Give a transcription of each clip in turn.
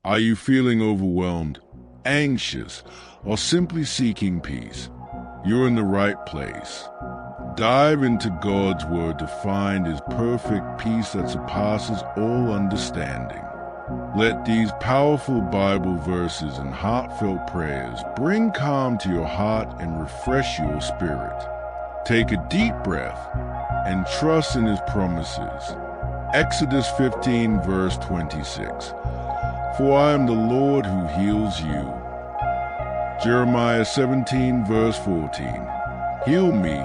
Are you feeling overwhelmed, anxious, or simply seeking peace? You're in the right place. Dive into God's Word to find His perfect peace that surpasses all understanding. Let these powerful Bible verses and heartfelt prayers bring calm to your heart and refresh your spirit. Take a deep breath and trust in His promises. Exodus 15, verse 26. For I am the Lord who heals you. Jeremiah 17, verse 14. Heal me,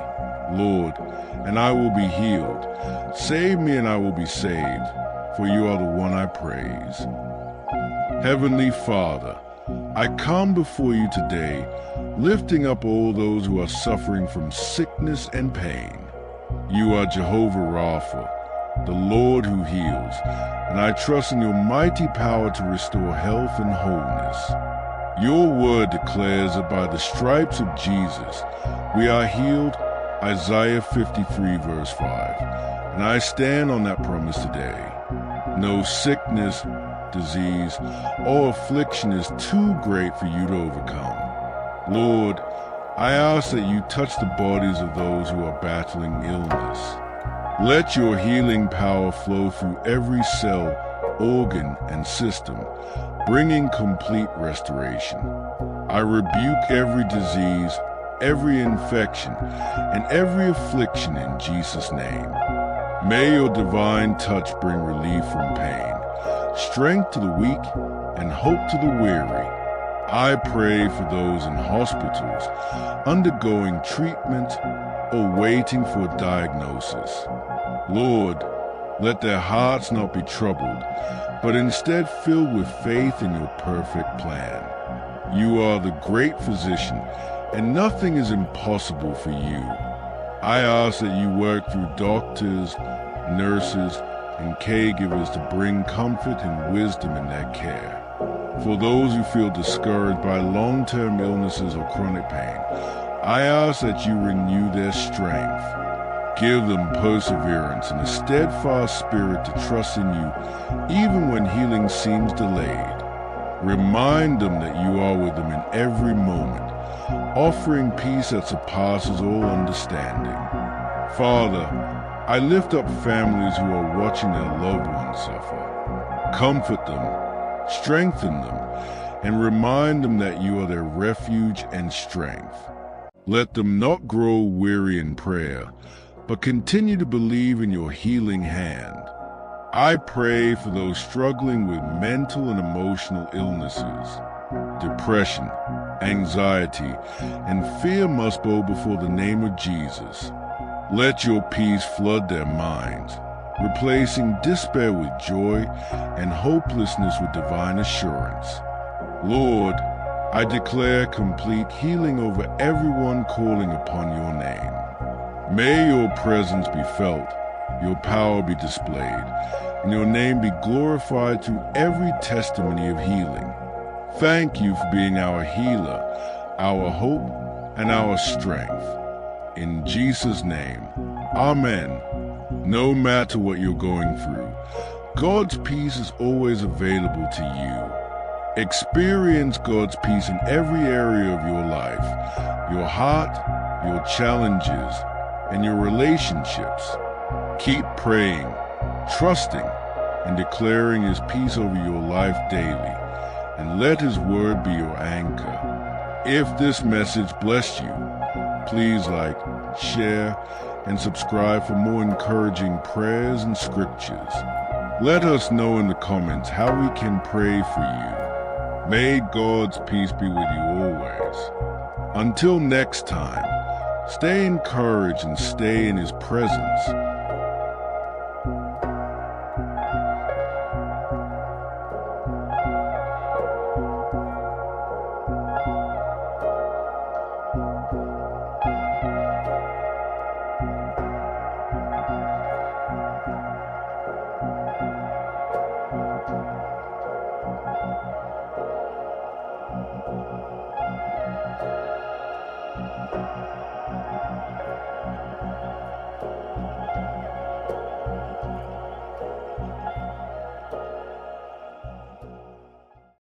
Lord, and I will be healed. Save me and I will be saved, for you are the one I praise. Heavenly Father, I come before you today, lifting up all those who are suffering from sickness and pain. You are Jehovah Rapha, the Lord who heals, and I trust in your mighty power to restore health and wholeness. Your word declares that by the stripes of Jesus, we are healed, Isaiah 53, verse 5. And I stand on that promise today. No sickness, disease, or affliction is too great for you to overcome. Lord, I ask that you touch the bodies of those who are battling illness. Let your healing power flow through every cell, organ, and system, bringing complete restoration. I rebuke every disease, every infection, and every affliction in Jesus' name. May your divine touch bring relief from pain, strength to the weak, and hope to the weary. I pray for those in hospitals, undergoing treatment, or waiting for a diagnosis. Lord, let their hearts not be troubled, but instead filled with faith in your perfect plan. You are the great physician, and nothing is impossible for you. I ask that you work through doctors, nurses, and caregivers to bring comfort and wisdom in their care. For those who feel discouraged by long-term illnesses or chronic pain, I ask that you renew their strength. Give them perseverance and a steadfast spirit to trust in you, even when healing seems delayed. Remind them that you are with them in every moment, offering peace that surpasses all understanding. Father, I lift up families who are watching their loved ones suffer. Comfort them, strengthen them, and remind them that you are their refuge and strength. Let them not grow weary in prayer, but continue to believe in your healing hand. I pray for those struggling with mental and emotional illnesses. Depression, anxiety, and fear must bow before the name of Jesus. Let your peace flood their minds, replacing despair with joy and hopelessness with divine assurance. Lord, I declare complete healing over everyone calling upon your name. May your presence be felt, your power be displayed, and your name be glorified through every testimony of healing. Thank you for being our healer, our hope, and our strength. In Jesus' name, Amen. No matter what you're going through, God's peace is always available to you. Experience God's peace in every area of your life, your heart, your challenges, and your relationships. Keep praying, trusting, and declaring His peace over your life daily, and let His word be your anchor. If this message blessed you, please like, share, and subscribe for more encouraging prayers and scriptures. Let us know in the comments how we can pray for you. May God's peace be with you always. Until next time, stay encouraged and stay in His presence.